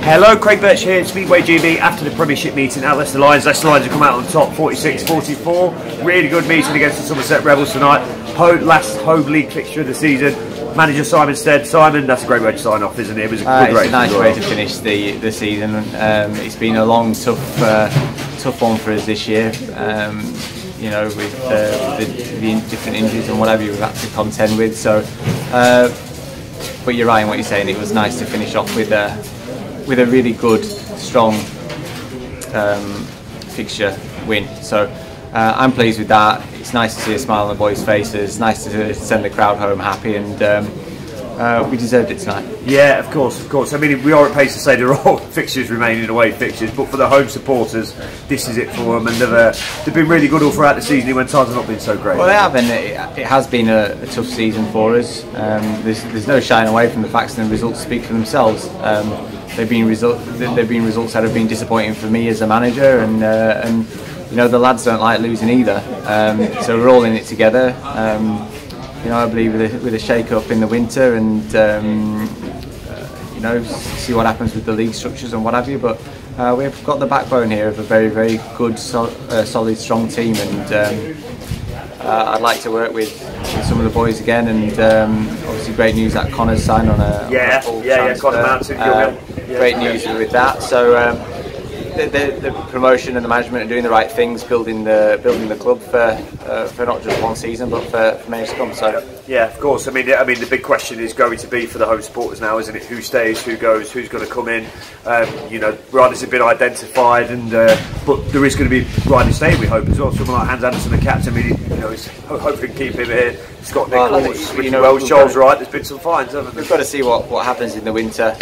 Hello, Craig Birch here, Speedway GB after the Premiership meeting at Leicester Lions. Leicester Lions have come out on top 46-44. Really good meeting against the Somerset Rebels tonight. Last home league fixture of the season. Manager Simon Stead. Simon, that's a great way to sign off, isn't it? It was a good race. It's a nice way to finish the season. It's been a long, tough one for us this year. You know, with the different injuries and whatever we've had to contend with. So, but you're right in what you're saying. It was nice to finish off with a really good, strong fixture win. So I'm pleased with that. It's nice to see a smile on the boys' faces. It's nice to send the crowd home happy, and we deserved it tonight. Yeah, of course. I mean, we are at pace to say there are fixtures remaining, away fixtures, but for the home supporters, this is it for them, and they've been really good all throughout the season, when times have not been so great. Well, they have, and it has been a tough season for us. There's no shying away from the facts, and the results speak for themselves. They've been results that have been disappointing for me as a manager, and you know, the lads don't like losing either. So we're all in it together. You know, I believe with a shake-up in the winter, and you know, see what happens with the league structures and what have you. But we've got the backbone here of a very, very good, solid, strong team, and I'd like to work with some of the boys again. And obviously, great news that Connor's signed on a full transfer. Connor Mountain. Great news with that. So. The promotion and the management are doing the right things, building the club for not just one season, but for many to come. So yeah, of course. I mean, the big question is going to be for the home supporters now, isn't it? Who stays, who goes, who's going to come in? You know, riders have been identified, and but there is going to be riders staying, we hope, as well. Someone like Hans Anderson, the captain. I mean, you know, he's hopefully can keep him here. Scott Nichols, Ricky Welsh, Charles Wright. There's been some fines, haven't there? We've got to see what happens in the winter.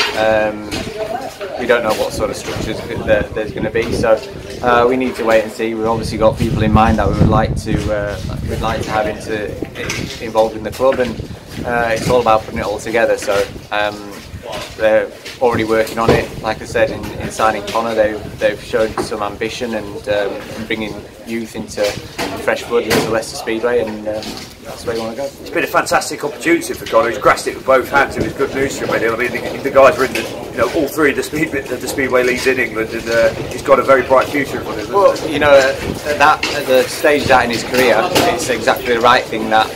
We don't know what sort of structures there's going to be, so we need to wait and see. We've obviously got people in mind that we would like to have involved in the club, and it's all about putting it all together. So they're already working on it. Like I said, in signing Connor, they've shown some ambition and bringing youth into fresh blood into Leicester Speedway, and that's where you want to go. It's been a fantastic opportunity for Connor. He's grasped it with both hands. It was good news for him. I mean, the guys were in all three of the Speedway leagues in England, and he's got a very bright future in front of him. Well, you know, at the stage that in his career, it's exactly the right thing that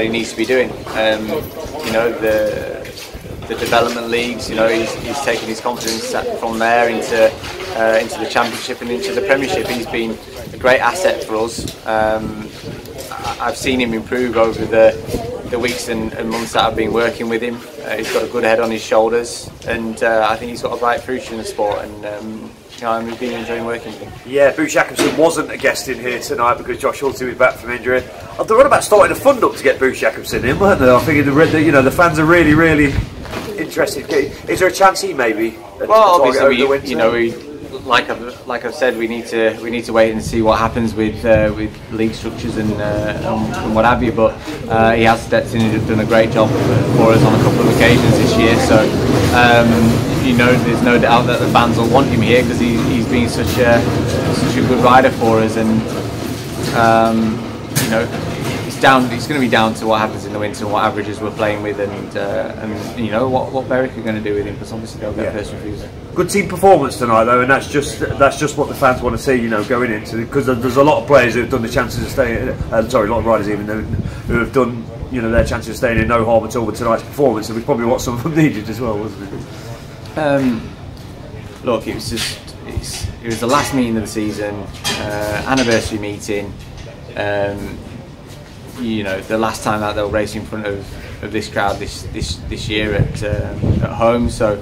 he needs to be doing. You know, the development leagues. You know, he's taken his confidence from there into the Championship and into the Premiership. He's been a great asset for us. I've seen him improve over the weeks and months that I've been working with him. He's got a good head on his shoulders, and I think he's got a bright future in the sport. And you know, I've been enjoying working with him. Yeah, Bruce Jacobson wasn't a guest in here tonight because Josh Hulsey was back from injury. They were about starting a fund up to get Bruce Jacobson in, weren't they? I think the fans are really interested. Is there a chance he maybe? Well, obviously, like I've said, we need to wait and see what happens with league structures and what have you. But he has stepped in and done a great job for us on a couple of occasions this year. So you know, there's no doubt that the fans will want him here because he's been such a good rider for us, and you know, it's going to be down to what happens in the winter and what averages we're playing with, and you know what Berwick are going to do with him, because obviously they'll get first refusal. Good team performance tonight though, and that's just what the fans want to see, you know, going into, because there's a lot of players who have done the chances of staying. A lot of riders even who have done, you know, their chances of staying in no harm at all with tonight's performance, and we probably what some of them needed as well, wasn't it? Look, it was the last meeting of the season, anniversary meeting. You know, the last time that they'll race in front of this crowd this year at home. So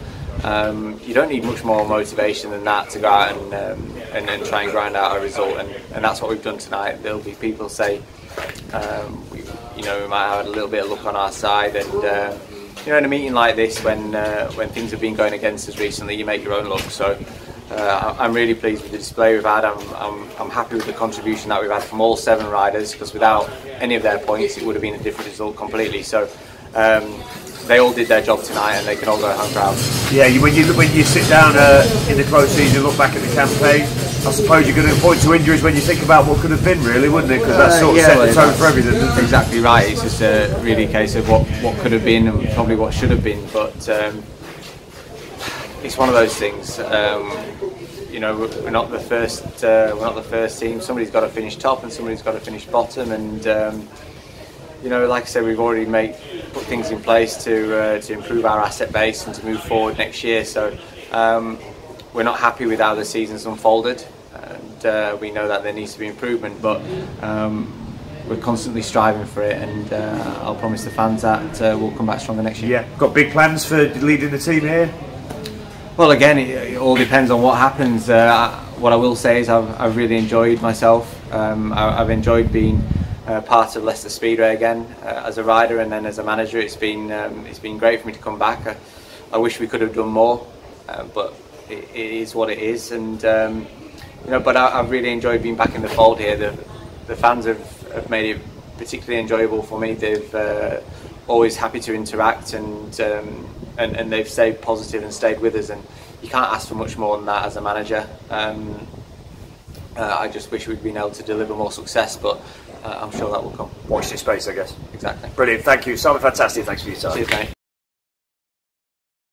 you don't need much more motivation than that to go out and try and grind out a result, and that's what we've done tonight. There'll be people say, you know, we might have had a little bit of luck on our side, and you know, in a meeting like this, when things have been going against us recently, you make your own luck. So I'm really pleased with the display we've had. I'm happy with the contribution that we've had from all 7 riders, because without any of their points it would have been a different result completely. So they all did their job tonight, and they can all go home proud. Yeah, when you sit down in the close season, look back at the campaign, I suppose you're going to point to injuries when you think about what could have been, really, wouldn't it? Because that sort of set the tone for everything, doesn't it? Exactly right. It's just really a case of what could have been and probably what should have been. But it's one of those things. You know, we're not the first. We're not the first team. Somebody's got to finish top, and somebody's got to finish bottom. And you know, like I said, we've already put things in place to improve our asset base and to move forward next year. So we're not happy with how the season's unfolded, and we know that there needs to be improvement. But we're constantly striving for it, and I'll promise the fans that we'll come back stronger next year. Yeah, got big plans for leading the team here? Well, again, it all depends on what happens. What I will say is I've really enjoyed myself. I've enjoyed being part of Leicester Speedway again as a rider, and then as a manager. It's been great for me to come back. I wish we could have done more, but it is what it is. And you know, but I've really enjoyed being back in the fold here. The fans have made it particularly enjoyable for me. They've always happy to interact, and they've stayed positive and stayed with us, and you can't ask for much more than that as a manager. I just wish we'd been able to deliver more success, but I'm sure that will come. Watch this space, I guess. Exactly. Brilliant, thank you. Simon, fantastic, thanks for your time. Cheers, mate.